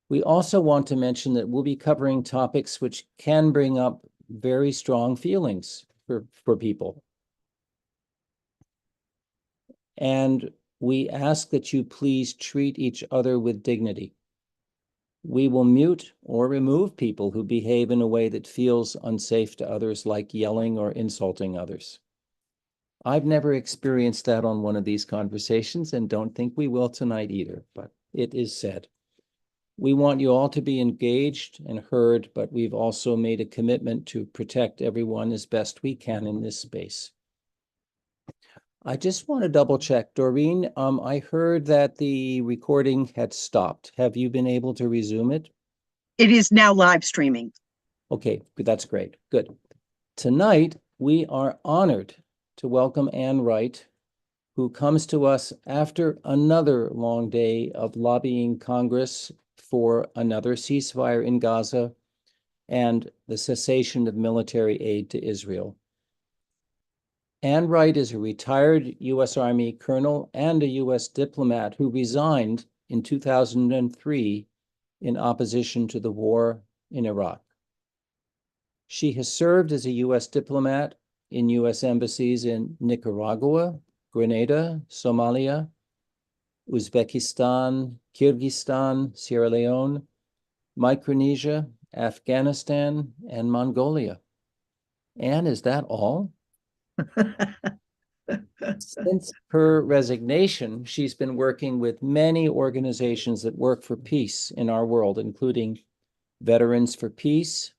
We also want to mention that we'll be covering topics which can bring up very strong feelings for people. And we ask that you please treat each other with dignity. We will mute or remove people who behave in a way that feels unsafe to others, like yelling or insulting others. I've never experienced that on one of these conversations and don't think we will tonight either, but it is said. We want you all to be engaged and heard, but we've also made a commitment to protect everyone as best we can in this space. I just want to double check. Doreen, I heard that the recording had stopped. Have you been able to resume it? It is now live streaming. Okay, that's great. Good. Tonight, we are honored to welcome Ann Wright, who comes to us after another long day of lobbying Congress for another ceasefire in Gaza and the cessation of military aid to Israel. Ann Wright is a retired U.S. Army colonel and a U.S. diplomat who resigned in 2003 in opposition to the war in Iraq. She has served as a U.S. diplomat in U.S. embassies in Nicaragua, Grenada, Somalia, Uzbekistan, Kyrgyzstan, Sierra Leone, Micronesia, Afghanistan, and Mongolia. Ann, is that all? Since her resignation, she's been working with many organizations that work for peace in our world, including Veterans for Peace,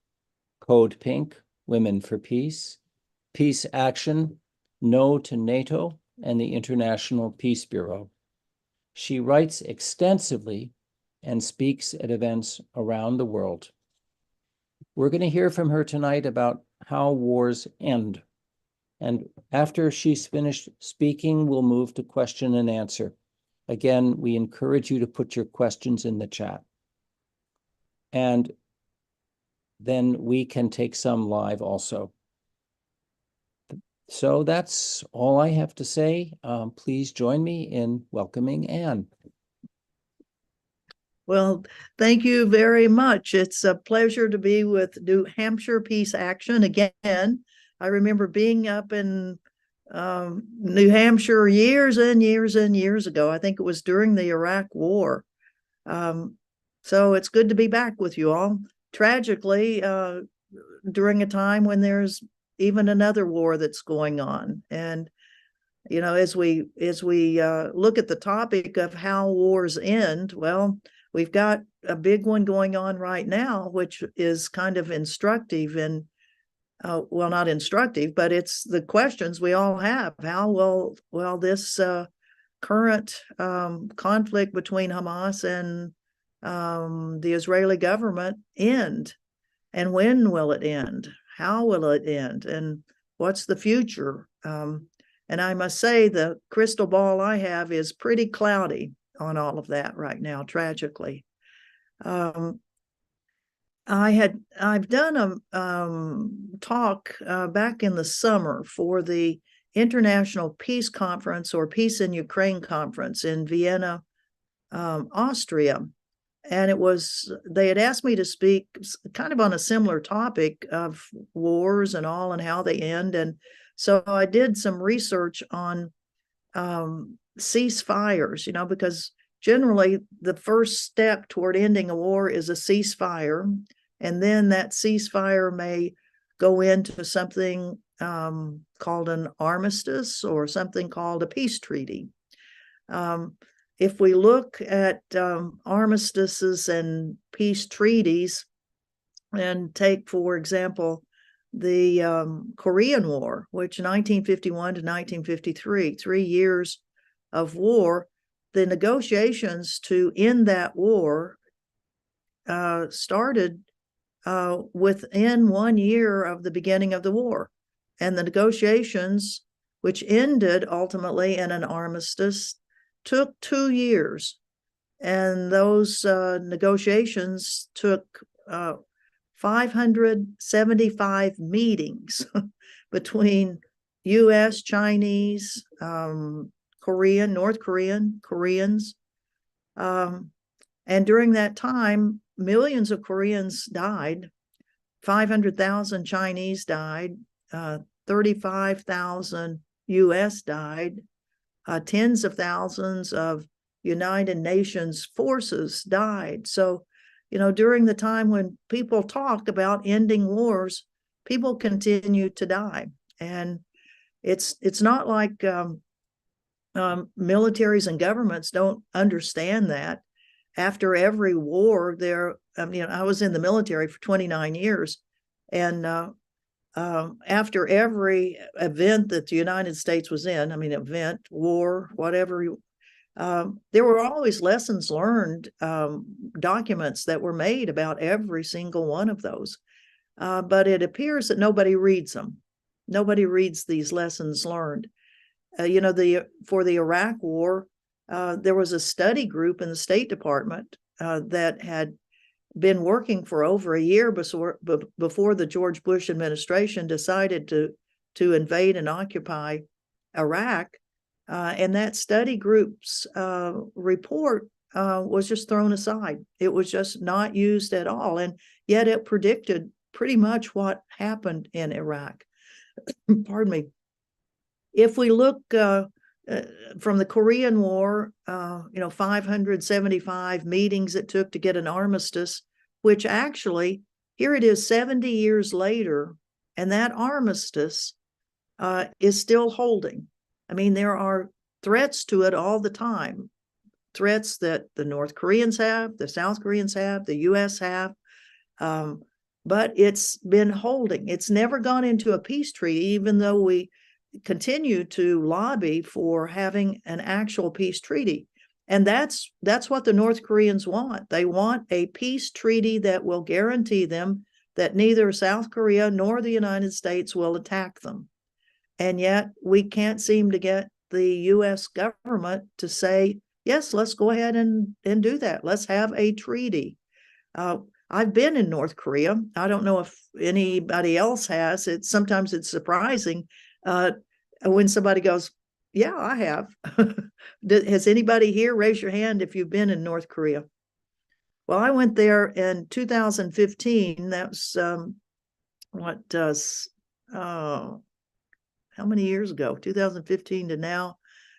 CODEPINK, Women for Peace, Peace Action, No to NATO, and the International Peace Bureau. She writes extensively and speaks at events around the world. We're going to hear from her tonight about how wars end. And after she's finished speaking, we'll move to question and answer. Again, we encourage you to put your questions in the chat. And then we can take some live also. So that's all I have to say. Please join me in welcoming Ann. Well, thank you very much. It's a pleasure to be with New Hampshire Peace Action again. I remember being up in New Hampshire years and years and years ago. I think it was during the Iraq War. So it's good to be back with you all. Tragically, during a time when there's even another war that's going on. And, you know, as we look at the topic of how wars end, well, we've got a big one going on right now, which is kind of instructive and, well, not instructive, but it's the questions we all have. How will this current conflict between Hamas and the Israeli government end? And when will it end? How will it end? And what's the future? And I must say the crystal ball I have is pretty cloudy on all of that right now, tragically. I've done a talk back in the summer for the International Peace Conference, or Peace in Ukraine Conference, in Vienna, Austria. And they had asked me to speak kind of on a similar topic of wars and all and how they end. And so I did some research on ceasefires, you know, because generally the first step toward ending a war is a ceasefire. And then that ceasefire may go into something called an armistice or something called a peace treaty. If we look at armistices and peace treaties and take, for example, the Korean War, which 1951 to 1953, 3 years of war, the negotiations to end that war started within 1 year of the beginning of the war. And the negotiations, which ended ultimately in an armistice, took 2 years. And those negotiations took 575 meetings between US, Chinese, Korean, North Korean, Koreans, And during that time, millions of Koreans died, 500,000 Chinese died, 35,000 US died, tens of thousands of United Nations forces died. So, during the time when people talk about ending wars, people continue to die. And it's not like militaries and governments don't understand that. After every war, I was in the military for 29 years, and after every event that the United States was in, event, war, whatever, there were always lessons learned, documents that were made about every single one of those. But it appears that nobody reads them. Nobody reads these lessons learned. For the Iraq War, there was a study group in the State Department that had been working for over a year before the George Bush administration decided to invade and occupy Iraq. And that study group's report was just thrown aside. It was just not used at all. And yet it predicted pretty much what happened in Iraq. Pardon me. If we look from the Korean War, 575 meetings it took to get an armistice, which actually, here it is 70 years later, and that armistice is still holding. There are threats to it all the time, threats that the North Koreans have, the South Koreans have, the US have, but it's been holding. It's never gone into a peace treaty, even though we continue to lobby for having an actual peace treaty. And that's what the North Koreans want. They want a peace treaty that will guarantee them that neither South Korea nor the United States will attack them. And yet we can't seem to get the US government to say, yes, let's go ahead and do that. Let's have a treaty. I've been in North Korea. I don't know if anybody else has. Sometimes it's surprising when somebody goes, yeah, I have. Has anybody here? Raise your hand if you've been in North Korea. Well, I went there in 2015. That's how many years ago? 2015 to now.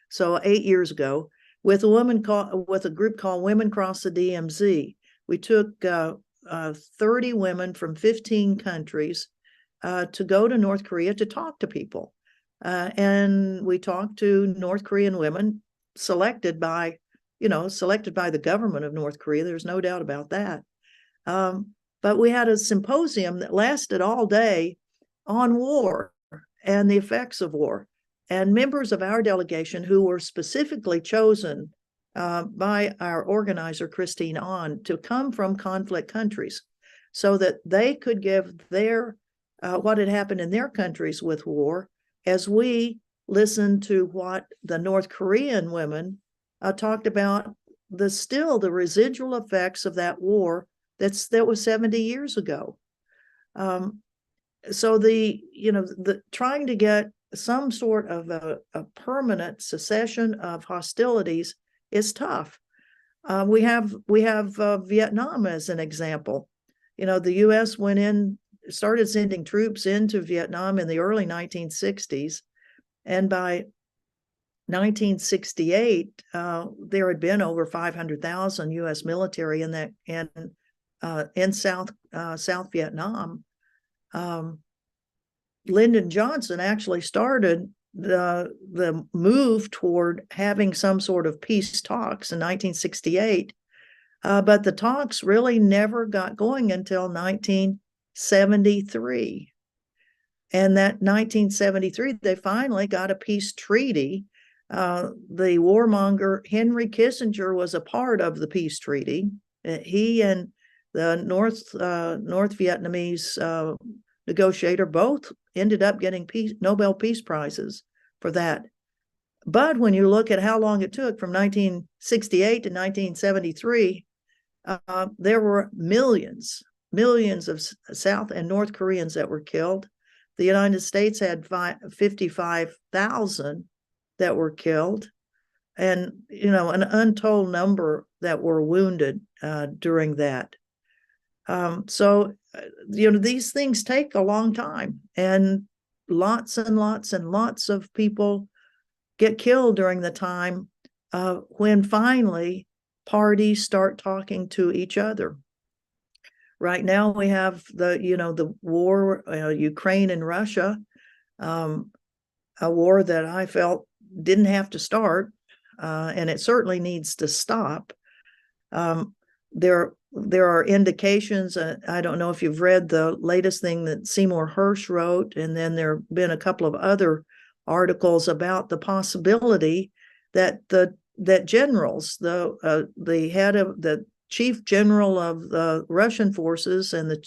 So 8 years ago, with a group called Women Cross the DMZ. We took 30 women from 15 countries to go to North Korea to talk to people. And we talked to North Korean women selected by the government of North Korea. There's no doubt about that. But we had a symposium that lasted all day on war and the effects of war. And members of our delegation who were specifically chosen by our organizer, Christine Ahn, to come from conflict countries so that they could give their what had happened in their countries with war, as we listened to what the North Korean women talked about, the residual effects of that war that was 70 years ago. So the trying to get some sort of a permanent cessation of hostilities is tough. We have Vietnam as an example. The U.S. started sending troops into Vietnam in the early 1960s, and by 1968, there had been over 500,000 U.S. military in South Vietnam. Lyndon Johnson actually started the move toward having some sort of peace talks in 1968, but the talks really never got going until 1973. And that 1973, they finally got a peace treaty. The warmonger Henry Kissinger was a part of the peace treaty. He and the North Vietnamese negotiator both ended up getting Nobel Peace Prizes for that. But when you look at how long it took from 1968 to 1973, there were millions of South and North Koreans that were killed. The United States had 55,000 that were killed. and an untold number that were wounded during that. So these things take a long time, and lots and lots and lots of people get killed during the time when finally parties start talking to each other. Right now we have the war, Ukraine and Russia, a war that I felt didn't have to start, and it certainly needs to stop. There are indications. I don't know if you've read the latest thing that Seymour Hersh wrote, and then there have been a couple of other articles about the possibility that generals, the head of the chief general of the Russian forces and the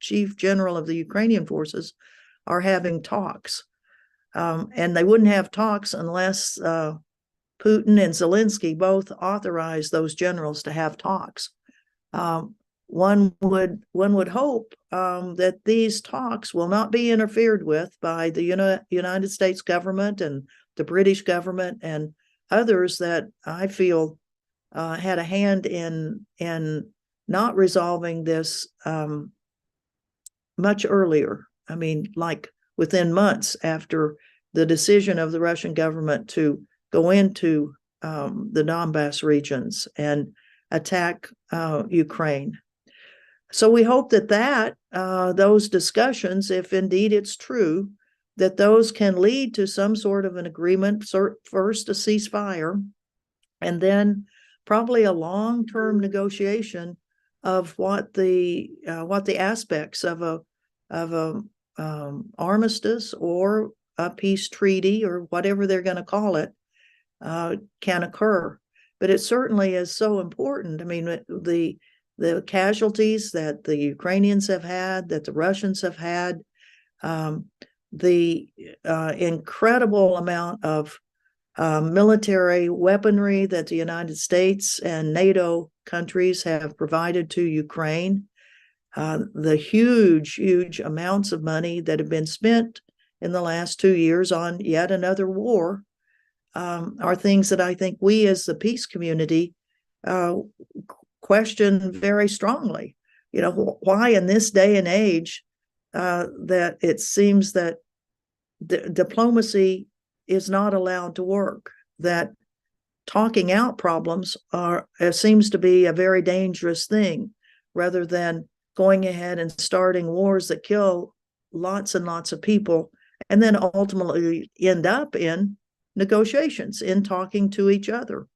chief general of the Ukrainian forces are having talks. And they wouldn't have talks unless Putin and Zelensky both authorize those generals to have talks. One would hope that these talks will not be interfered with by the United States government and the British government and others that I feel had a hand in not resolving this much earlier. I mean, like within months after the decision of the Russian government to go into the Donbass regions and attack Ukraine. So we hope that those discussions, if indeed it's true, that those can lead to some sort of an agreement, first a ceasefire, and then probably a long-term negotiation of what the aspects of a armistice or a peace treaty or whatever they're going to call it can occur. But it certainly is so important. I mean, the casualties that the Ukrainians have had, that the Russians have had, the incredible amount of military weaponry that the United States and NATO countries have provided to Ukraine, the huge amounts of money that have been spent in the last 2 years on yet another war, are things that I think we as the peace community question very strongly. Why in this day and age that it seems that diplomacy is not allowed to work, that talking out problems seems to be a very dangerous thing, rather than going ahead and starting wars that kill lots and lots of people and then ultimately end up in negotiations, in talking to each other.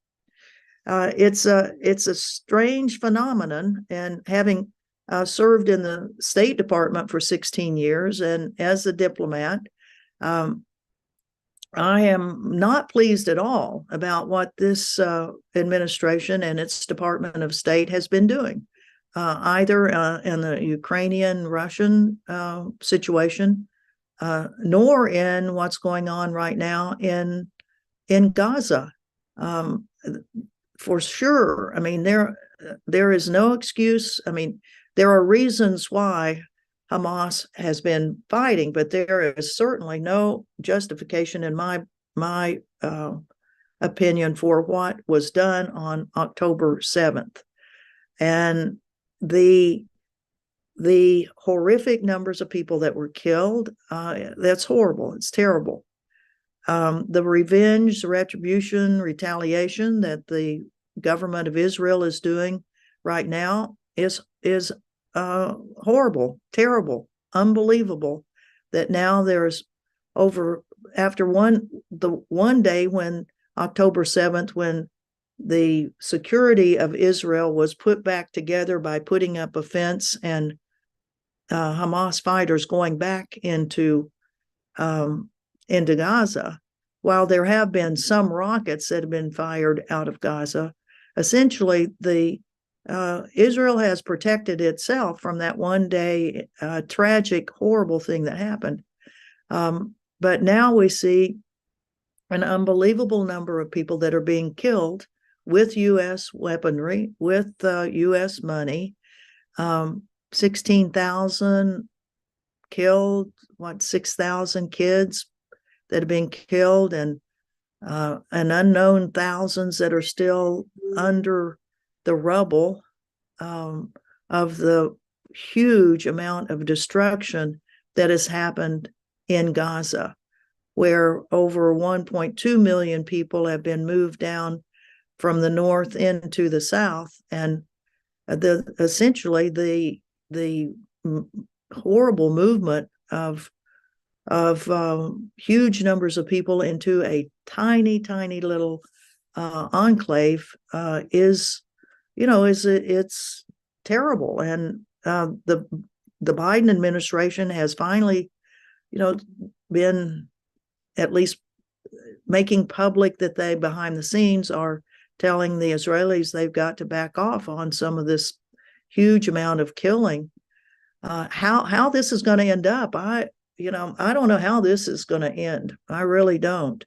It's a strange phenomenon, and having served in the State Department for 16 years and as a diplomat, I am not pleased at all about what this administration and its Department of State has been doing, either in the Ukrainian-Russian situation, nor in what's going on right now in Gaza. For sure, I mean, there is no excuse. I mean, there are reasons why Hamas has been fighting, but there is certainly no justification, in my opinion, for what was done on October 7th. And the horrific numbers of people that were killed, that's horrible. It's terrible. The revenge, retribution, retaliation that the government of Israel is doing right now is horrible, terrible, unbelievable. That now there's after one day, when October 7th, when the security of Israel was put back together by putting up a fence and Hamas fighters going back into Gaza, while there have been some rockets that have been fired out of Gaza, essentially Israel has protected itself from that one day tragic, horrible thing that happened. But now we see an unbelievable number of people that are being killed with U.S. weaponry, with U.S. money. 16,000 killed, 6,000 kids that have been killed, and an unknown thousands that are still under the rubble of the huge amount of destruction that has happened in Gaza, where over 1.2 million people have been moved down from the north into the south, and essentially the horrible movement of huge numbers of people into a tiny little enclave is it's terrible. And the Biden administration has finally been at least making public that they behind the scenes are telling the Israelis they've got to back off on some of this huge amount of killing. How this is going to end up, I don't know how this is going to end. I really don't.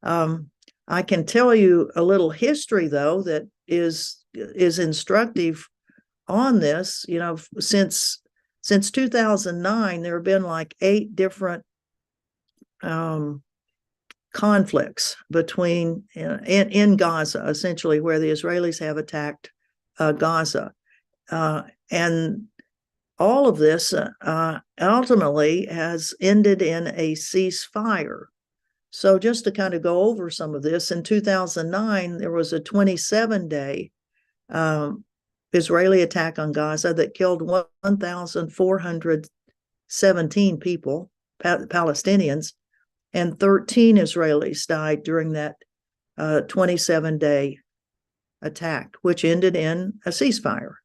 I can tell you a little history though that is instructive on this. Since 2009, there have been like 8 different conflicts between in Gaza, essentially, where the Israelis have attacked Gaza, and all of this ultimately has ended in a ceasefire. So just to kind of go over some of this, in 2009, there was a 27-day Israeli attack on Gaza that killed 1,417 people, Palestinians, and 13 Israelis died during that 27-day attack, which ended in a ceasefire.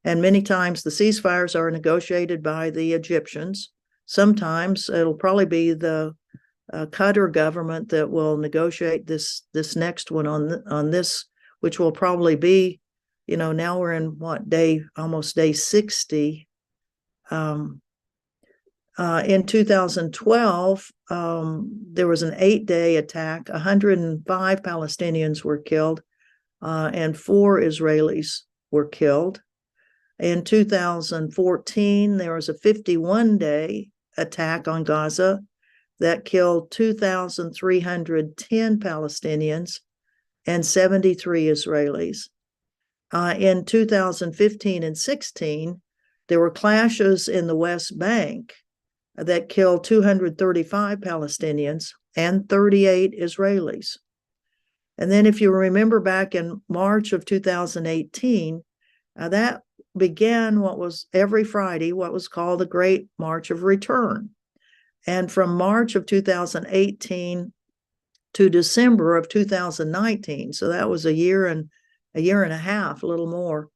And many times the ceasefires are negotiated by the Egyptians. Sometimes it'll probably be the Qatar government that will negotiate this next one on this, which will probably be, now we're in almost day 60. In 2012, there was an 8-day attack. 105 Palestinians were killed, and 4 Israelis were killed. In 2014, there was a 51-day attack on Gaza that killed 2,310 Palestinians and 73 Israelis. In 2015 and 16, there were clashes in the West Bank that killed 235 Palestinians and 38 Israelis. And then if you remember back in March of 2018, that began what was every Friday, what was called the Great March of Return. And from March of 2018 to December of 2019, so that was a year and a half, a little more,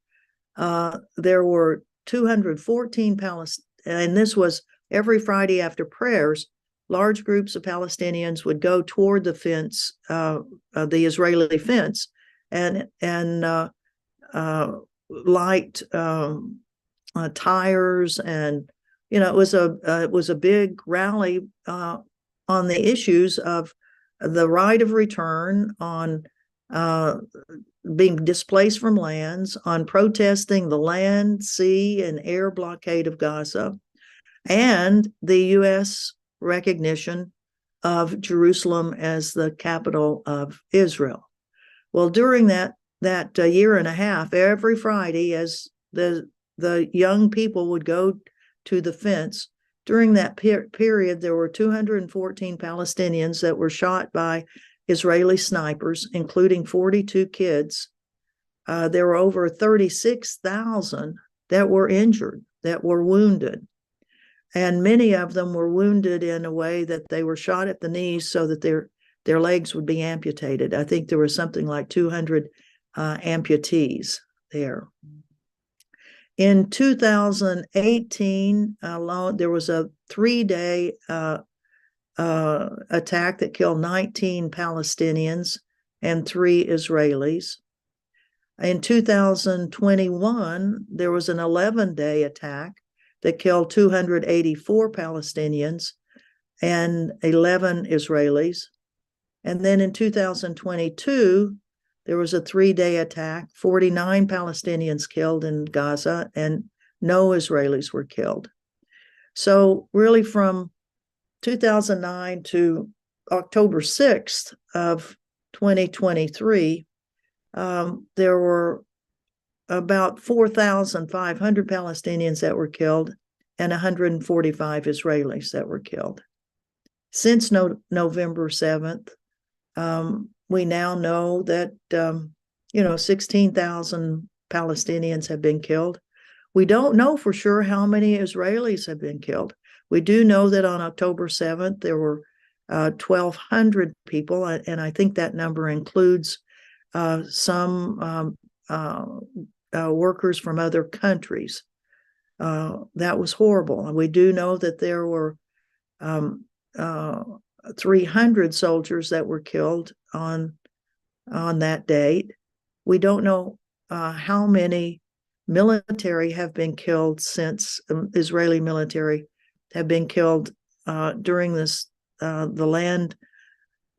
there were 214 Palestinians, and this was every Friday after prayers. Large groups of Palestinians would go toward the fence, the Israeli fence, and light tires, and it was a big rally on the issues of the right of return, on being displaced from lands, on protesting the land, sea, and air blockade of Gaza, and the U.S. recognition of Jerusalem as the capital of Israel. Well, during that year and a half, every Friday, as the young people would go to the fence, during that period, there were 214 Palestinians that were shot by Israeli snipers, including 42 kids. There were over 36,000 that were injured, that were wounded. And many of them were wounded in a way that they were shot at the knees so that their legs would be amputated. I think there was something like 200 amputees there. In 2018 alone, there was a 3-day attack that killed 19 Palestinians and 3 Israelis. In 2021, there was an 11-day attack that killed 284 Palestinians and 11 Israelis. And then in 2022, there was a 3-day attack, 49 Palestinians killed in Gaza, and no Israelis were killed. So really from 2009 to October 6th of 2023, there were about 4,500 Palestinians that were killed and 145 Israelis that were killed. Since November 7th, we now know that, 16,000 Palestinians have been killed. We don't know for sure how many Israelis have been killed. We do know that on October 7th, there were 1,200 people, and I think that number includes some workers from other countries. That was horrible. And we do know that there were 300 soldiers that were killed on that date. We don't know how many military have been killed since Israeli military have been killed during this the land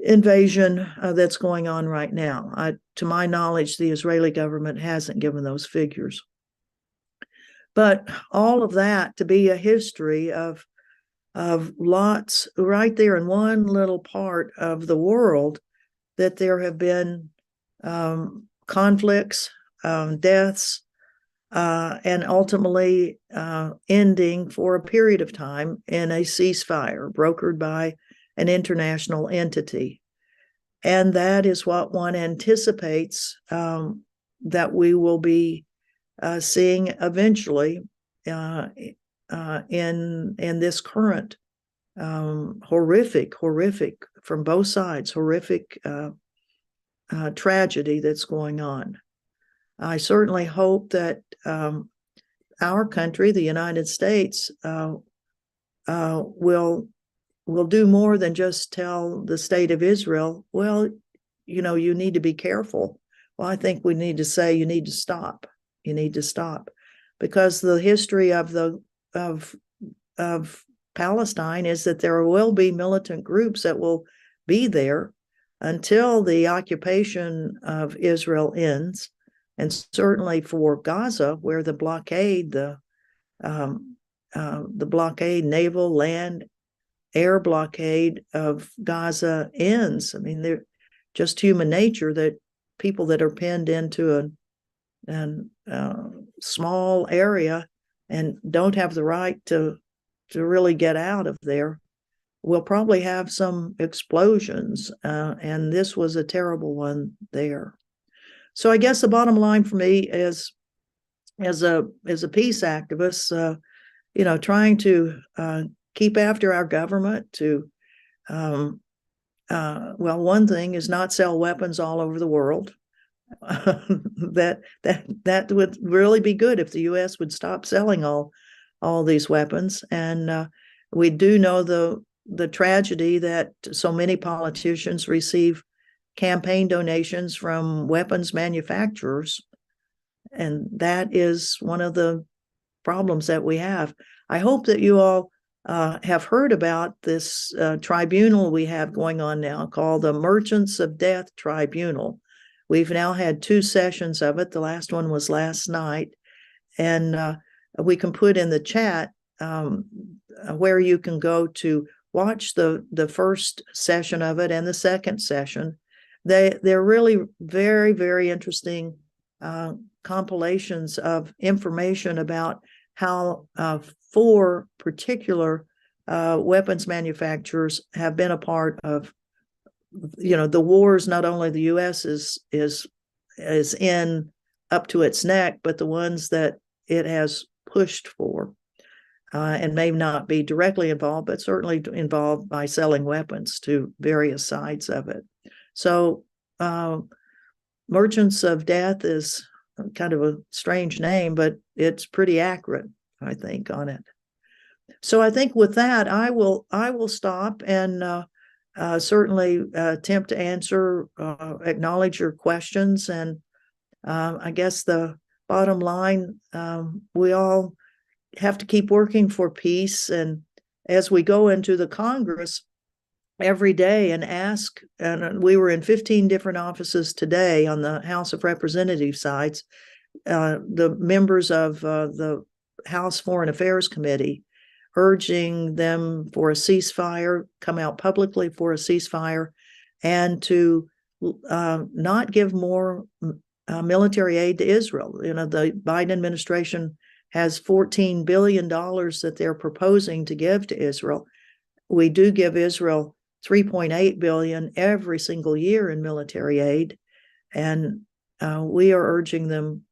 invasion that's going on right now. To my knowledge, the Israeli government hasn't given those figures. But all of that to be a history of lots right there in one little part of the world, that there have been conflicts, deaths, and ultimately ending for a period of time in a ceasefire brokered by an international entity. And that is what one anticipates that we will be seeing eventually in this current horrific from both sides, horrific tragedy that's going on. I certainly hope that our country, the United States, will do more than just tell the state of Israel, well, you need to be careful. Well, I think we need to say you need to stop. You need to stop, because the history of Palestine is that there will be militant groups that will be there until the occupation of Israel ends, and certainly for Gaza, where the blockade, the blockade, naval, land, air blockade of Gaza ends. I mean, they're just human nature that people that are pinned into a small area and don't have the right to really get out of there will probably have some explosions, and this was a terrible one there. So I guess the bottom line for me is, as a peace activist, trying to keep after our government to, one thing is not sell weapons all over the world. that would really be good if the U.S. would stop selling all these weapons. And we do know the tragedy that so many politicians receive campaign donations from weapons manufacturers, and that is one of the problems that we have. I hope that you all have heard about this tribunal we have going on now called the Merchants of Death Tribunal. We've now had 2 sessions of it. The last one was last night, and we can put in the chat where you can go to watch the first session of it and the second session. They're really very, very interesting compilations of information about how 4 particular weapons manufacturers have been a part of, the wars not only the U.S. is in up to its neck, but the ones that it has pushed for, and may not be directly involved, but certainly involved by selling weapons to various sides of it. So Merchants of Death is kind of a strange name, but it's pretty accurate, I think, on it. So I think with that, I will stop and certainly attempt to answer, acknowledge your questions. And I guess the bottom line, we all have to keep working for peace. And as we go into the Congress every day and ask, and we were in 15 different offices today on the House of Representatives sides, the members of the House Foreign Affairs Committee, urging them for a ceasefire, come out publicly for a ceasefire, and to not give more military aid to Israel. You know, the Biden administration has $14 billion that they're proposing to give to Israel. We do give Israel $3.8 billion every single year in military aid, and we are urging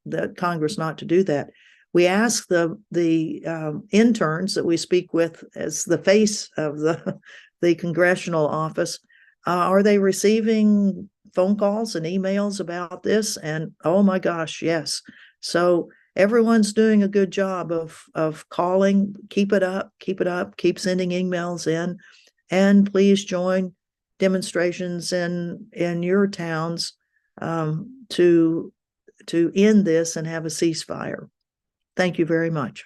that Congress not to do that. We ask the interns that we speak with as the face of the congressional office, are they receiving phone calls and emails about this? And oh my gosh, yes. So everyone's doing a good job of calling. Keep it up, keep sending emails in, and please join demonstrations in your towns to end this and have a ceasefire. Thank you very much.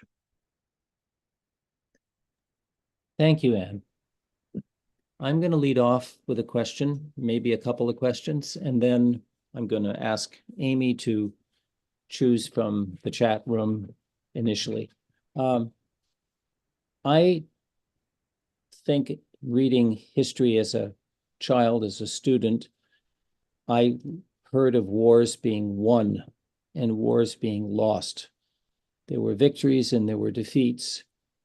Thank you, Anne. I'm going to lead off with a question, maybe a couple of questions, and then I'm going to ask Amy to choose from the chat room initially. I think reading history as a child, as a student, I heard of wars being won and wars being lost. There were victories and there were defeats,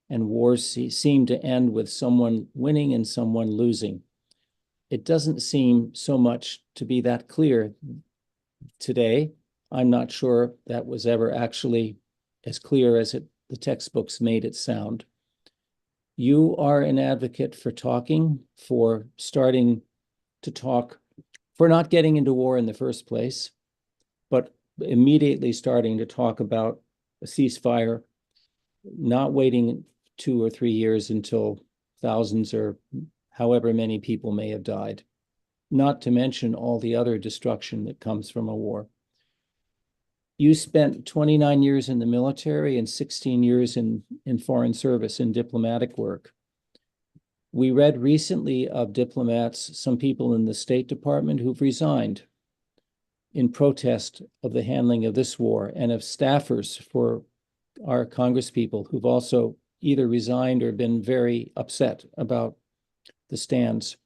and wars seem to end with someone winning and someone losing. It doesn't seem so much to be that clear today. I'm not sure that was ever actually as clear as the textbooks made it sound. You are an advocate for talking, for starting to talk, for not getting into war in the first place, but immediately starting to talk about a ceasefire, not waiting 2 or 3 years until thousands or however many people may have died, not to mention all the other destruction that comes from a war. You spent 29 years in the military and 16 years in foreign service, in diplomatic work. We read recently of diplomats, some people in the State Department who've resigned in protest of the handling of this war, and of staffers for our congresspeople who've also either resigned or been very upset about the stands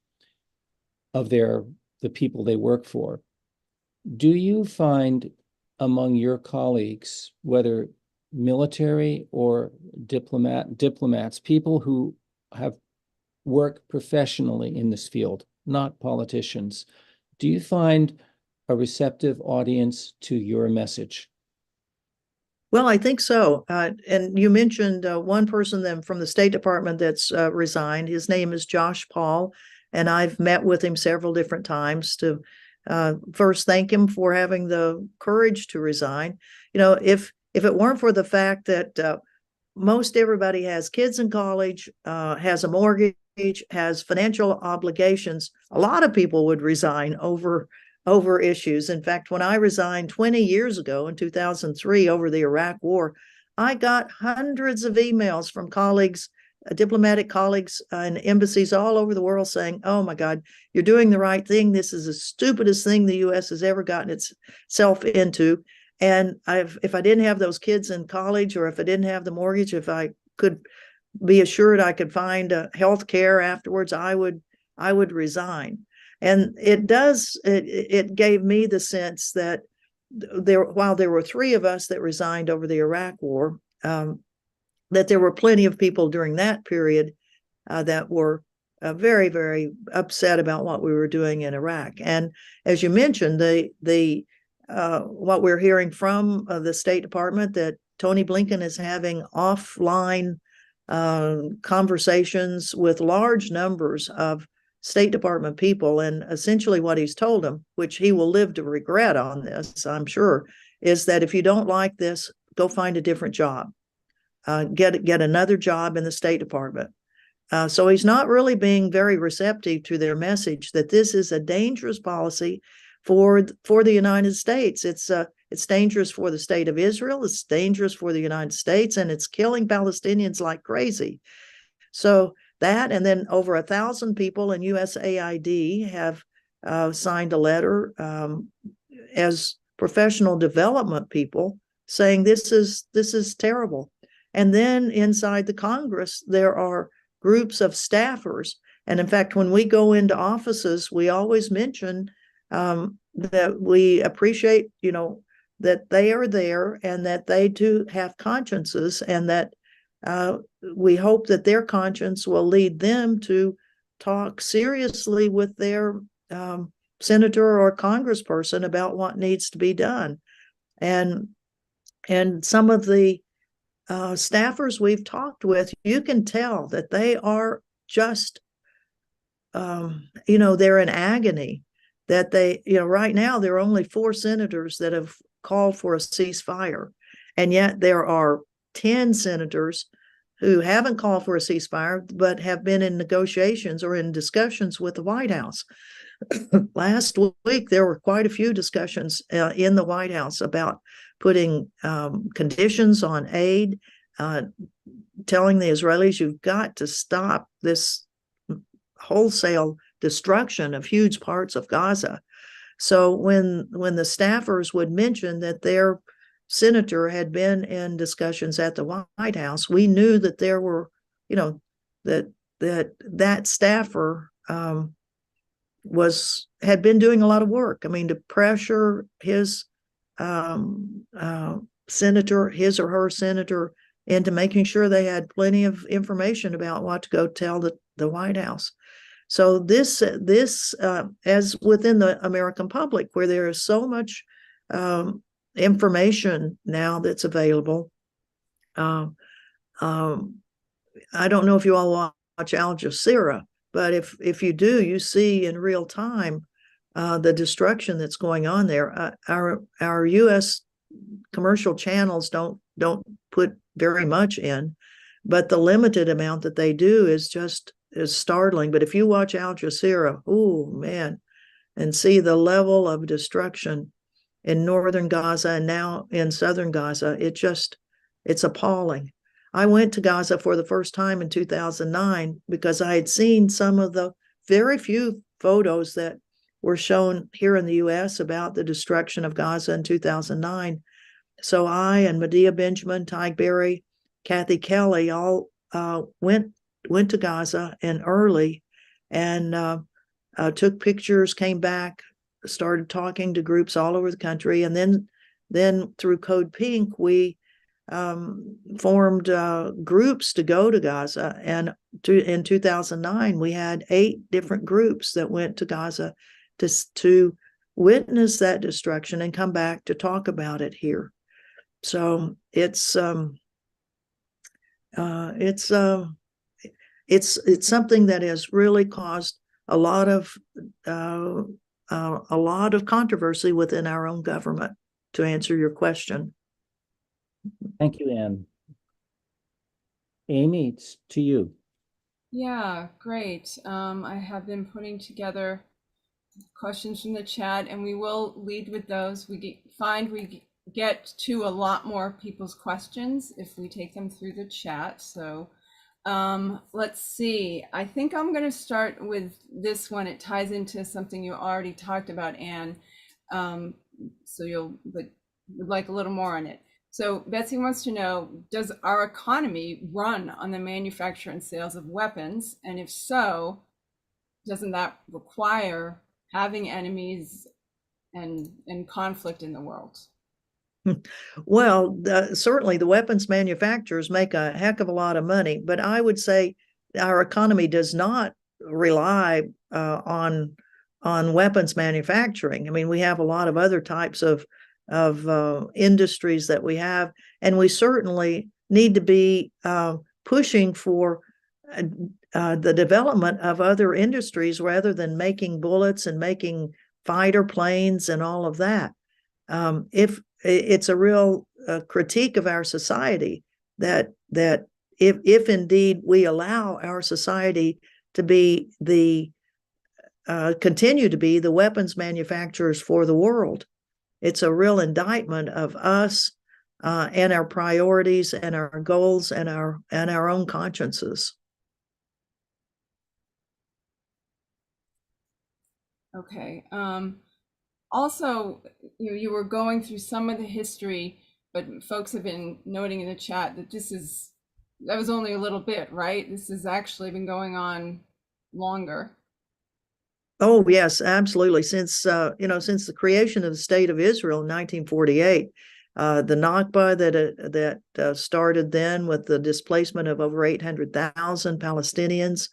of the people they work for. Do you find among your colleagues, whether military or diplomats, people who have worked professionally in this field, not politicians, do you find a receptive audience to your message? Well, I think so. And you mentioned one person then from the State Department that's resigned. His name is Josh Paul, and I've met with him several different times to first thank him for having the courage to resign. You know, if it weren't for the fact that most everybody has kids in college, has a mortgage, has financial obligations, a lot of people would resign over issues. In fact, when I resigned 20 years ago in 2003 over the Iraq War, I got hundreds of emails from colleagues, diplomatic colleagues in embassies all over the world saying, oh my God, you're doing the right thing. This is the stupidest thing the US has ever gotten itself into. And if I didn't have those kids in college, or if I didn't have the mortgage, if I could be assured I could find health care afterwards, I would resign. And it gave me the sense that while there were 3 of us that resigned over the Iraq War, that there were plenty of people during that period that were very, very upset about what we were doing in Iraq. And as you mentioned, what we're hearing from the State Department, that Tony Blinken is having offline conversations with large numbers of State Department people, and essentially what he's told them, which he will live to regret on this, I'm sure, is that if you don't like this, go find a different job. Get another job in the State Department. So he's not really being very receptive to their message that this is a dangerous policy for the United States. It's dangerous for the state of Israel. It's dangerous for the United States, and it's killing Palestinians like crazy. So that, and then over 1,000 people in USAID have signed a letter as professional development people saying this is terrible. And then inside the Congress, there are groups of staffers. And in fact, when we go into offices, we always mention that we appreciate, that they are there and that they too have consciences, and that we hope that their conscience will lead them to talk seriously with their senator or congressperson about what needs to be done. And some of the staffers we've talked with, you can tell that they are just, they're in agony. That they, right now there are only 4 senators that have called for a ceasefire, and yet there are 10 senators who haven't called for a ceasefire but have been in negotiations or in discussions with the White House. Last week there were quite a few discussions in the White House about putting conditions on aid, telling the Israelis, you've got to stop this wholesale destruction of huge parts of Gaza. So when the staffers would mention that their senator had been in discussions at the White House, we knew that there were, that staffer had been doing a lot of work. I mean, to pressure his senator, his or her senator, into making sure they had plenty of information about what to go tell the White House. So this as within the American public, where there is so much information now that's available. I don't know if you all watch Al Jazeera, but if you do, you see in real time the destruction that's going on there. Our U.S. commercial channels don't put very much in, but the limited amount that they do is startling. But if you watch Al Jazeera, oh man, and see the level of destruction in northern Gaza and now in southern Gaza, it's appalling. I went to Gaza for the first time in 2009 because I had seen some of the very few photos that were shown here in the US about the destruction of Gaza in 2009. So I and Medea Benjamin, Ty Berry, Kathy Kelly all went to Gaza and early, and took pictures, came back, started talking to groups all over the country, and then through CODEPINK we formed groups to go to Gaza. And in 2009 we had 8 different groups that went to Gaza to witness that destruction and come back to talk about it here. So it's something that has really caused a lot of controversy within our own government, to answer your question. Thank you, Anne. Amy, it's to you. Yeah, great. I have been putting together questions from the chat, and we will lead with those. We get to a lot more people's questions if we take them through the chat. So let's see. I think I'm going to start with this one. It ties into something you already talked about, Anne. So would like a little more on it. So Betsy wants to know, does our economy run on the manufacture and sales of weapons? And if so, doesn't that require having enemies and conflict in the world? Well, certainly the weapons manufacturers make a heck of a lot of money, but I would say our economy does not rely on weapons manufacturing. I mean, we have a lot of other types of industries that we have, and we certainly need to be pushing for the development of other industries rather than making bullets and making fighter planes and all of that. If it's a real critique of our society that if indeed we allow our society to be continue to be the weapons manufacturers for the world, it's a real indictment of us and our priorities and our goals and our own consciences. Okay. Also, you were going through some of the history, but folks have been noting in the chat that that was only a little bit, right? This has actually been going on longer. Oh, yes, absolutely. Since since the creation of the State of Israel in 1948, the Nakba that started then with the displacement of over 800,000 Palestinians,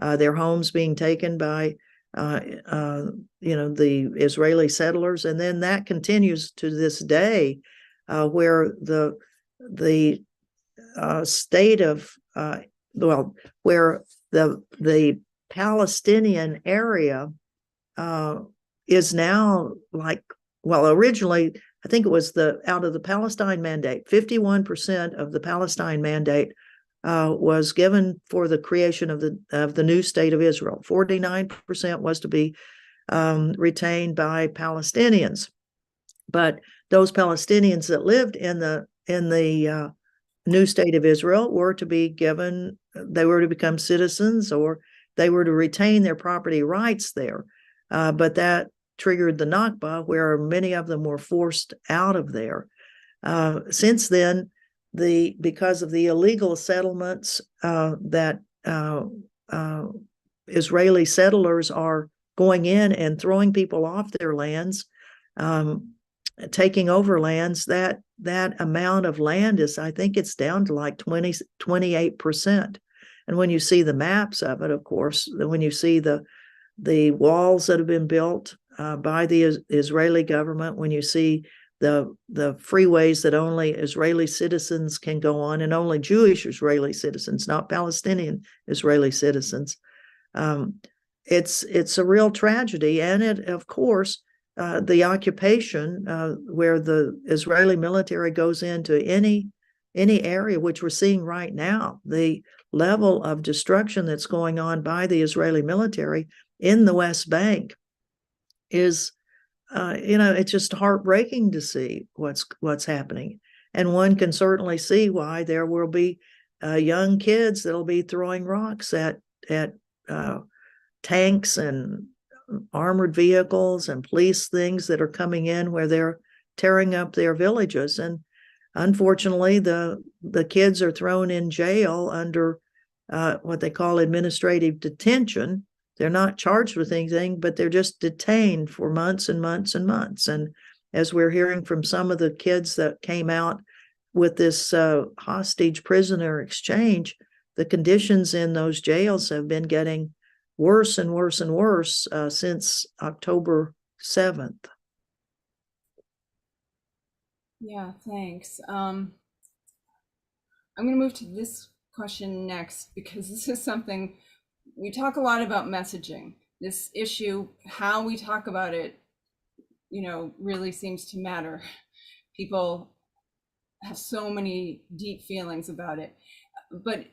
their homes being taken by the Israeli settlers, and then that continues to this day, where the state of where the Palestinian area is now originally, I think it was out of the Palestine Mandate, 51% of the Palestine Mandate was given for the creation of the new state of Israel. 49% was to be retained by Palestinians, but those Palestinians that lived in the new state of Israel were to be given, they were to become citizens, or they were to retain their property rights there. But that triggered the Nakba, where many of them were forced out of there. Since then, because of the illegal settlements that Israeli settlers are going in and throwing people off their lands, taking over lands, that amount of land is, I think it's down to like 28%. And when you see the maps of it, of course, when you see the walls that have been built by the Israeli government, when you see the freeways that only Israeli citizens can go on, and only Jewish Israeli citizens, not Palestinian Israeli citizens, it's a real tragedy. And it, of course, the occupation, where the Israeli military goes into any area, which we're seeing right now, the level of destruction that's going on by the Israeli military in the West Bank is, it's just heartbreaking to see what's happening. And one can certainly see why there will be young kids that'll be throwing rocks at tanks and armored vehicles and police things that are coming in, where they're tearing up their villages. And unfortunately, the kids are thrown in jail under what they call administrative detention. They're not charged with anything, but they're just detained for months and months and months. And as we're hearing from some of the kids that came out with this hostage prisoner exchange, the conditions in those jails have been getting worse and worse and worse since October 7th. Yeah, thanks. I'm going to move to this question next, because this is something we talk a lot about: messaging. This issue, how we talk about it, really seems to matter. People have so many deep feelings about it. But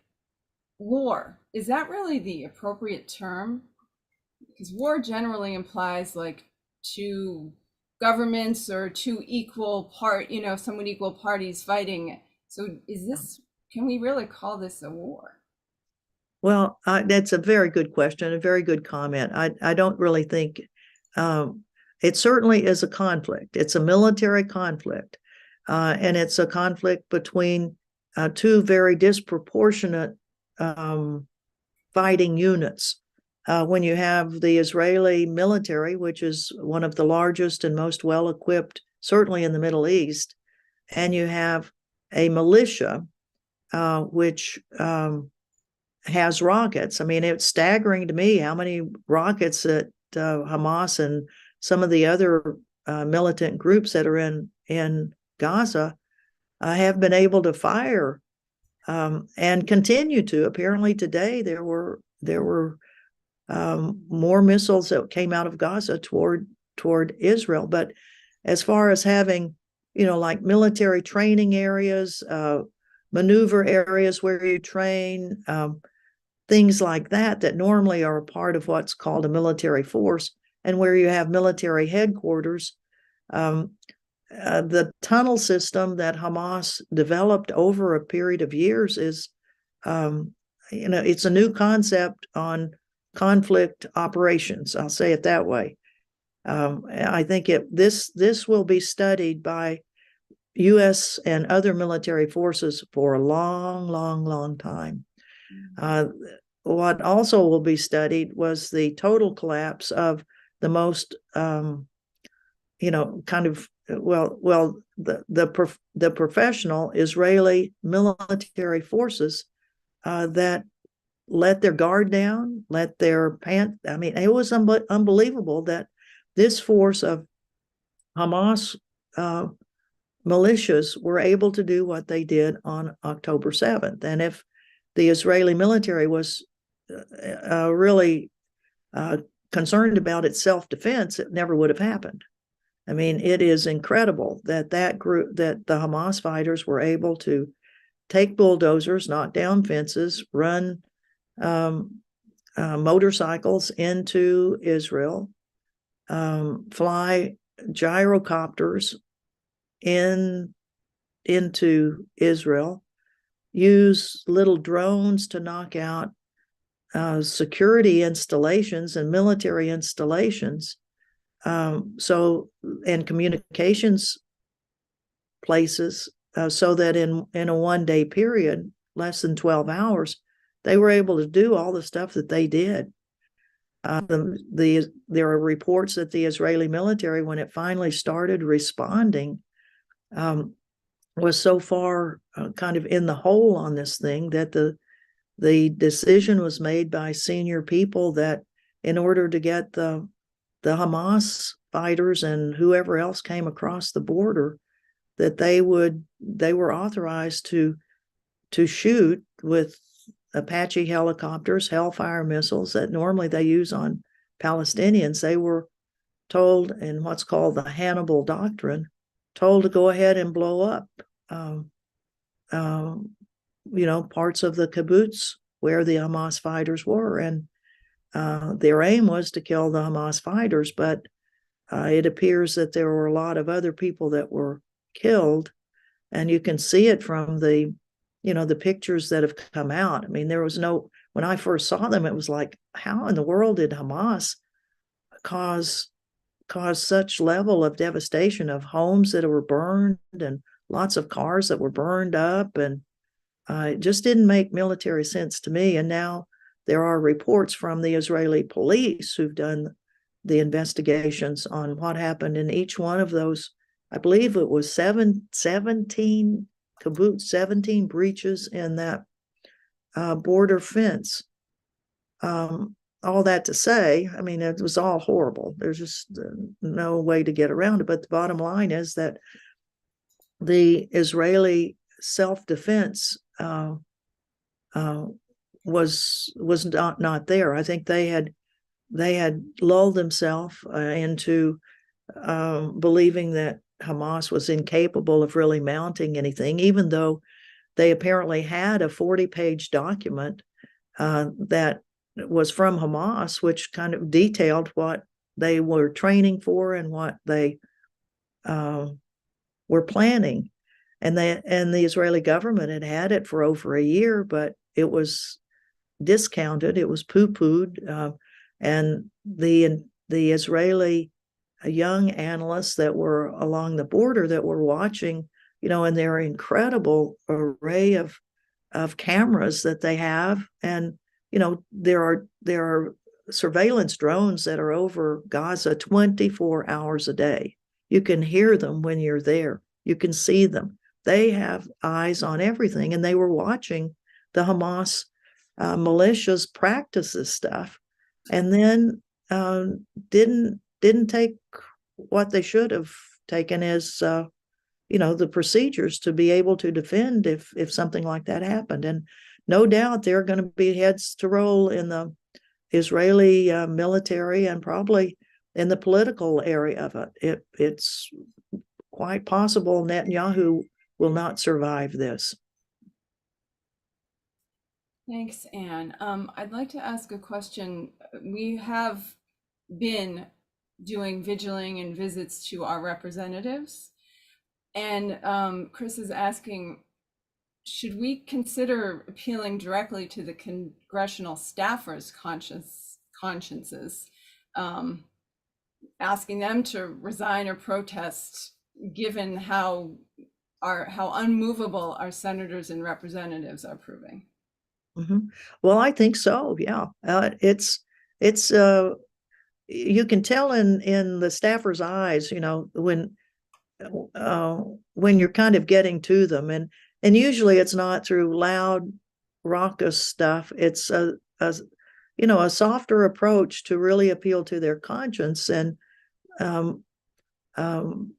war, is that really the appropriate term? Because war generally implies like two governments or two equal somewhat equal parties fighting. So can we really call this a war? Well, that's a very good question, a very good comment. I don't really think it certainly is a conflict. It's a military conflict, and it's a conflict between two very disproportionate fighting units. When you have the Israeli military, which is one of the largest and most well-equipped, certainly in the Middle East, and you have a militia, which has rockets. I mean, it's staggering to me how many rockets that Hamas and some of the other militant groups that are in Gaza have been able to fire and continue to. Apparently today there were more missiles that came out of Gaza toward Israel. But as far as having, like military training areas, maneuver areas where you train, things like that normally are a part of what's called a military force, and where you have military headquarters, the tunnel system that Hamas developed over a period of years is, it's a new concept on conflict operations. I'll say it that way. I think this will be studied by US and other military forces for a long, long, long time. what also will be studied was the total collapse of the most, kind of, the professional Israeli military forces that let their guard down, let their pants. I mean, it was unbelievable that this force of Hamas militias were able to do what they did on October 7th. And if the Israeli military was really concerned about its self-defense, it never would have happened. I mean, it is incredible that that group, that the Hamas fighters were able to take bulldozers, knock down fences, run motorcycles into Israel, fly gyrocopters into Israel, use little drones to knock out security installations and military installations, and communications places, so that in a one-day period, less than 12 hours, they were able to do all the stuff that they did. There are reports that the Israeli military, when it finally started responding, was so far kind of in the hole on this thing that the decision was made by senior people that in order to get the Hamas fighters and whoever else came across the border, that they were authorized to shoot with Apache helicopters, Hellfire missiles that normally they use on Palestinians. They were told, in what's called the Hannibal Doctrine, told to go ahead and blow up parts of the kibbutz where the Hamas fighters were. And their aim was to kill the Hamas fighters, but it appears that there were a lot of other people that were killed. And you can see it from the pictures that have come out. I mean, when I first saw them, it was like, how in the world did Hamas cause such level of devastation of homes that were burned and lots of cars that were burned up? And it just didn't make military sense to me. And now there are reports from the Israeli police who've done the investigations on what happened in each one of those. I believe it was 17 kibbutz, 17 breaches in that border fence. All that to say, I mean, it was all horrible. There's just no way to get around it. But the bottom line is that the Israeli self-defense was not there. I think they had lulled themselves into believing that Hamas was incapable of really mounting anything, even though they apparently had a 40-page document that was from Hamas, which kind of detailed what they were training for and what they were planning. And the Israeli government had it for over a year, but it was discounted. It was poo-pooed. And the Israeli young analysts that were along the border that were watching, and their incredible array of cameras that they have. And, there are surveillance drones that are over Gaza 24 hours a day. You can hear them when you're there. You can see them. They have eyes on everything. And they were watching the Hamas militias practice this stuff, and then didn't take what they should have taken as the procedures to be able to defend if something like that happened. And no doubt there are going to be heads to roll in the Israeli military and probably in the political area of it. It's quite possible Netanyahu will not survive this. Thanks, Anne. I'd like to ask a question. We have been doing vigiling and visits to our representatives. And Chris is asking, should we consider appealing directly to the congressional staffers' consciences, asking them to resign or protest, given how unmovable our senators and representatives are proving? Well, I think so. Yeah, it's you can tell in the staffer's eyes, when you're kind of getting to them, and usually it's not through loud, raucous stuff. It's a softer approach to really appeal to their conscience, and um, um,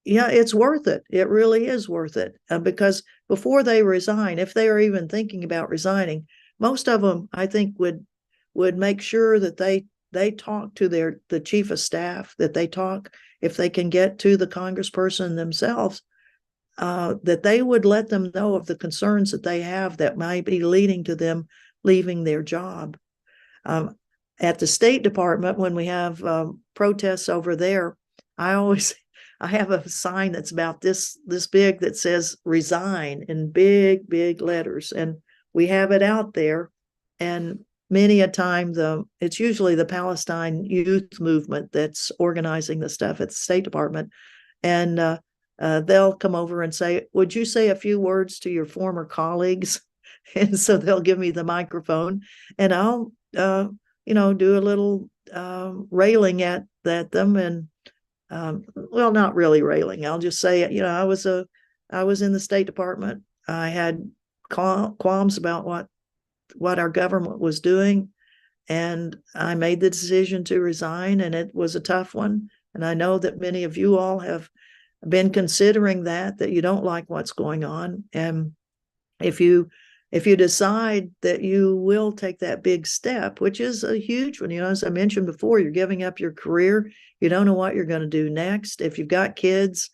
yeah, it's worth it. It really is worth it, because before they resign, if they are even thinking about resigning, most of them, I think, would make sure that they talk to the chief of staff, that they talk, if they can get to the congressperson themselves, that they would let them know of the concerns that they have that might be leading to them leaving their job. At the State Department, when we have protests over there, I have a sign that's about this big that says "resign" in big letters, and we have it out there. And many a time, it's usually the Palestine youth movement that's organizing the stuff at the State Department, and they'll come over and say, "Would you say a few words to your former colleagues?" And so they'll give me the microphone, and I'll do a little railing at them, and well, not really railing. I'll just say, I was in the State Department. I had qualms about what our government was doing, and I made the decision to resign, and it was a tough one. And I know that many of you all have been considering that you don't like what's going on. And if you decide that you will take that big step, which is a huge one, as I mentioned before, you're giving up your career. You don't know what you're going to do next. If you've got kids,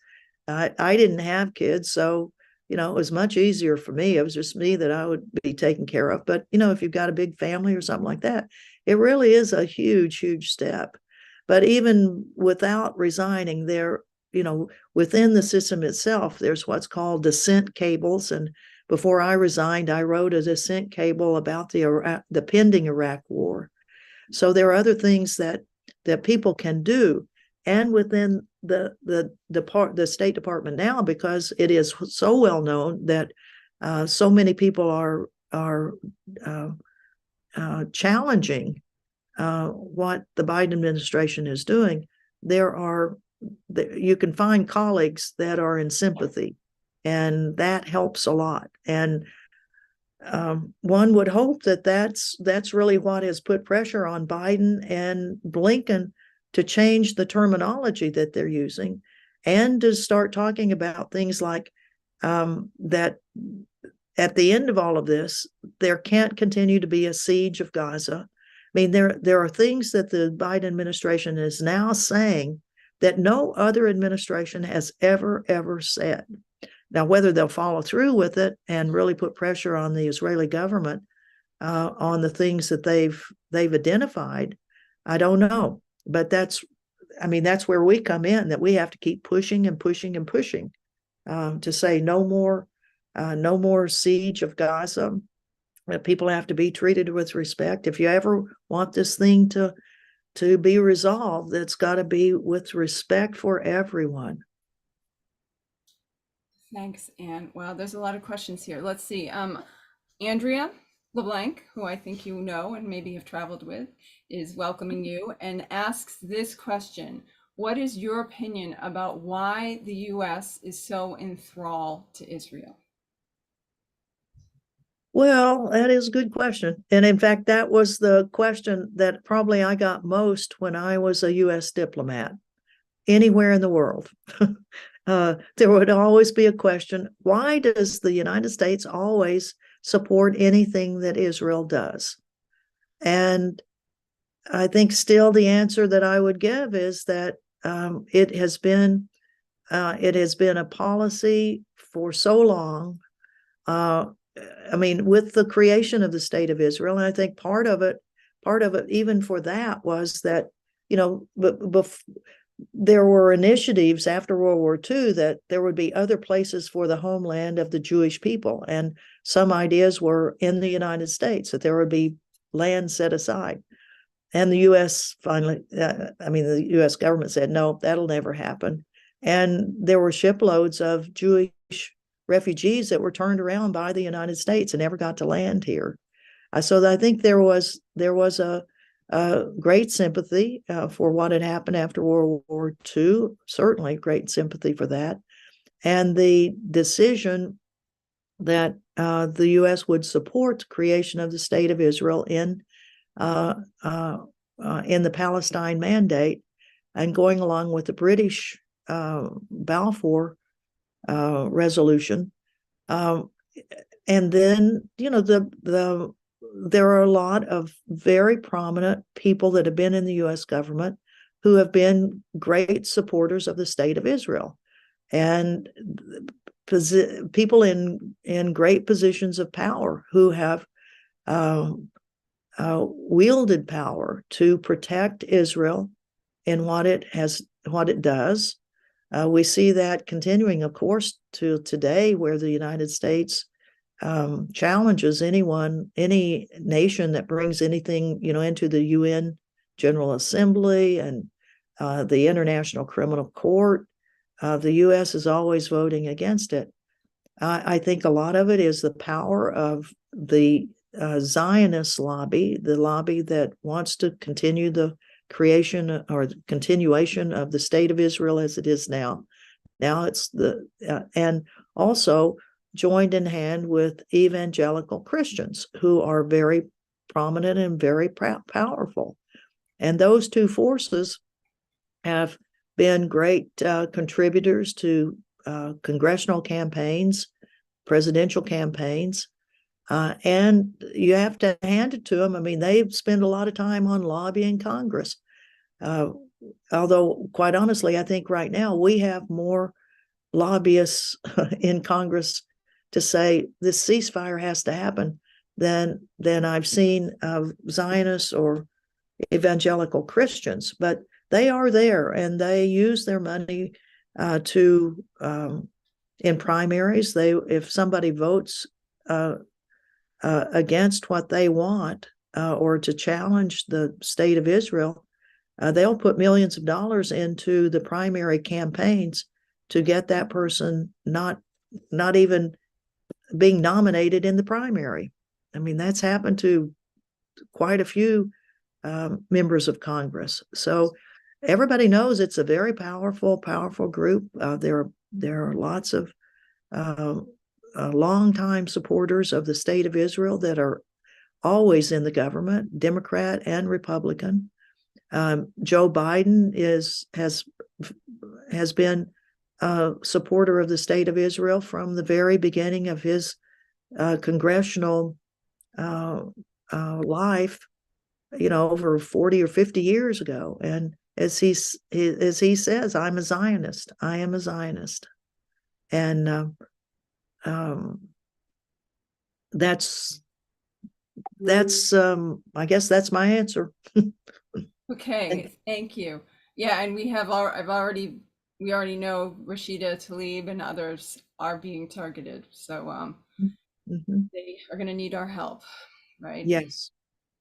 I didn't have kids, so it was much easier for me. It was just me that I would be taken care of. But if you've got a big family or something like that, it really is a huge step. But even without resigning, there, within the system itself, there's what's called dissent cables. And before I resigned, I wrote a dissent cable about the pending Iraq war. So there are other things that people can do, and within the State Department now, because it is so well known that so many people are challenging what the Biden administration is doing. You can find colleagues that are in sympathy, and that helps a lot. And one would hope that that's really what has put pressure on Biden and Blinken to change the terminology that they're using, and to start talking about things like that at the end of all of this, there can't continue to be a siege of Gaza. I mean, there are things that the Biden administration is now saying that no other administration has ever said. Now, whether they'll follow through with it and really put pressure on the Israeli government on the things that they've identified, I don't know. But that's where we come in, that we have to keep pushing and pushing and pushing to say no more siege of Gaza. That people have to be treated with respect. If you ever want this thing to be resolved, it's got to be with respect for everyone. Thanks, Anne. Wow, there's a lot of questions here. Let's see. Andrea LeBlanc, who I think you know and maybe have traveled with, is welcoming you and asks this question: what is your opinion about why the US is so enthralled to Israel? Well, that is a good question. And in fact, that was the question that probably I got most when I was a US diplomat anywhere in the world. There would always be a question: why does the United States always support anything that Israel does? And I think still the answer that I would give is that it has been a policy for so long. With the creation of the State of Israel, and I think part of it, even for that, was that there were initiatives after World War II that there would be other places for the homeland of the Jewish people, and some ideas were in the United States, that there would be land set aside. And the U.S. finally, the U.S. government said, no, that'll never happen. And there were shiploads of Jewish refugees that were turned around by the United States and never got to land here. So I think there was a great sympathy for what had happened after World War II, certainly great sympathy for that. And the decision that the U.S. would support the creation of the State of Israel in the Palestine Mandate, and going along with the British Balfour resolution. And then, there are a lot of very prominent people that have been in the U.S. government who have been great supporters of the State of Israel, and people in great positions of power who have wielded power to protect Israel in what it does. We see that continuing, of course, to today, where the United States challenges any nation that brings anything, into the UN General Assembly and the International Criminal Court. The U.S. is always voting against it. I think a lot of it is the power of the Zionist lobby, the lobby that wants to continue the creation or continuation of the State of Israel as it is now. Now it's and also joined in hand with evangelical Christians who are very prominent and very powerful. And those two forces have been great contributors to congressional campaigns, presidential campaigns. And you have to hand it to them. I mean, they spend a lot of time on lobbying Congress. Although, quite honestly, I think right now we have more lobbyists in Congress to say this ceasefire has to happen than I've seen of Zionists or evangelical Christians. But they are there, and they use their money to in primaries. If somebody votes against what they want or to challenge the State of Israel, they'll put millions of dollars into the primary campaigns to get that person not even being nominated in the primary. I mean, that's happened to quite a few members of Congress. So everybody knows it's a very powerful group. There are lots of longtime supporters of the State of Israel that are always in the government, Democrat and Republican. Joe Biden has been a supporter of the State of Israel from the very beginning of his congressional life, over 40 or 50 years ago. And as he says, I'm a Zionist. I am a Zionist. And that's I guess that's my answer. Okay, thank you. Yeah, and we already know Rashida Tlaib and others are being targeted. So they are going to need our help, right? Yes.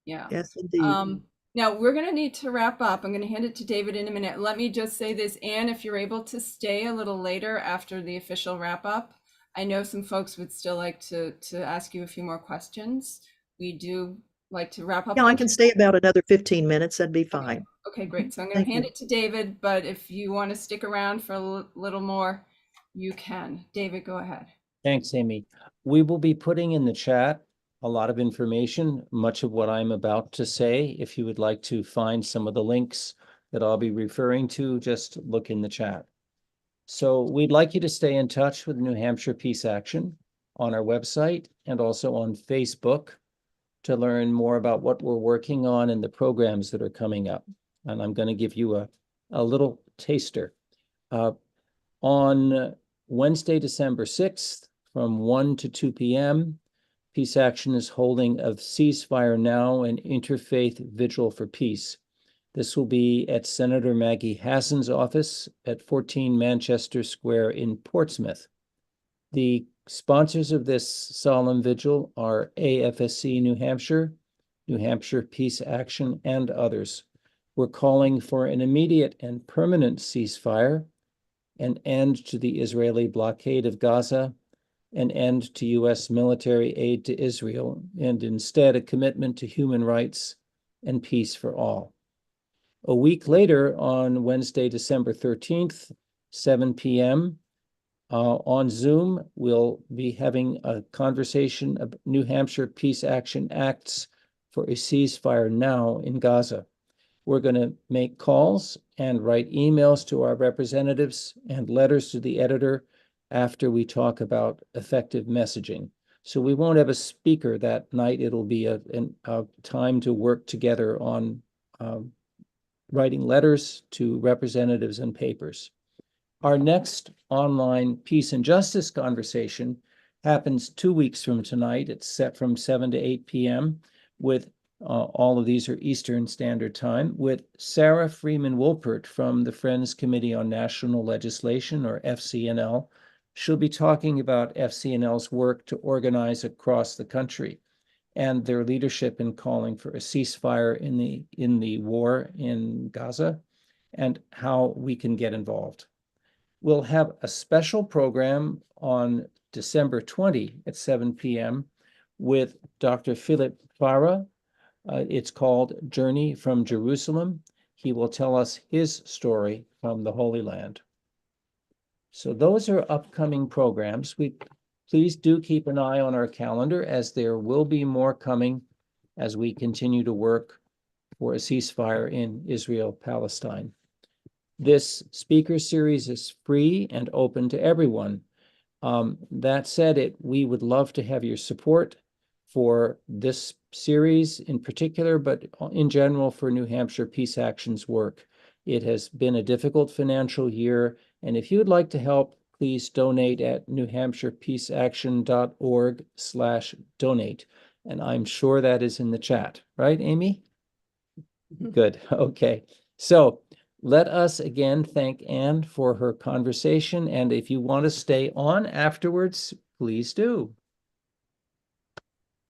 Yeah. Yes, indeed. Now we're going to need to wrap up. I'm going to hand it to David in a minute. Let me just say this, Anne, if you're able to stay a little later after the official wrap up, I know some folks would still like to ask you a few more questions. We do like to wrap up. Yeah, I can stay about another 15 minutes. That'd be fine. Okay, great. So I'm going to hand it to David, but if you want to stick around for a little more, you can. David, go ahead. Thanks, Amy. We will be putting in the chat a lot of information, much of what I'm about to say. If you would like to find some of the links that I'll be referring to, just look in the chat. So we'd like you to stay in touch with New Hampshire Peace Action on our website and also on Facebook to learn more about what we're working on and the programs that are coming up. And I'm going to give you a little taster. On Wednesday, December 6th, from 1 to 2 p.m., Peace Action is holding a Ceasefire Now and Interfaith Vigil for Peace. This will be at Senator Maggie Hassan's office at 14 Manchester Square in Portsmouth. The sponsors of this solemn vigil are AFSC New Hampshire Peace Action, and others. We're calling for an immediate and permanent ceasefire, an end to the Israeli blockade of Gaza, an end to US military aid to Israel, and instead a commitment to human rights and peace for all. A week later, on Wednesday, December 13th, 7 p.m., on Zoom, we'll be having a conversation of New Hampshire Peace Action Acts for a ceasefire now in Gaza. We're going to make calls and write emails to our representatives and letters to the editor after we talk about effective messaging. So we won't have a speaker that night. It'll be a time to work together on writing letters to representatives and papers. Our next online peace and justice conversation happens 2 weeks from tonight. It's set from 7 to 8 p.m. with all of these are Eastern Standard Time, with Sarah Freeman Wolpert from the Friends Committee on National Legislation, or FCNL. She'll be talking about FCNL's work to organize across the country and their leadership in calling for a ceasefire in the war in Gaza and how we can get involved. We'll have a special program on December 20 at 7 p.m. with Dr. Philip Farah. It's called Journey from Jerusalem. He will tell us his story from the Holy Land. So those are upcoming programs. Please do keep an eye on our calendar, as there will be more coming as we continue to work for a ceasefire in Israel-Palestine. This speaker series is free and open to everyone. That said, we would love to have your support for this series in particular, but in general for New Hampshire Peace Action's work. It has been a difficult financial year, and if you would like to help, please donate at newhampshirepeaceaction.org/donate. And I'm sure that is in the chat, right, Amy? Good, okay. So let us again thank Anne for her conversation, and if you want to stay on afterwards, please do.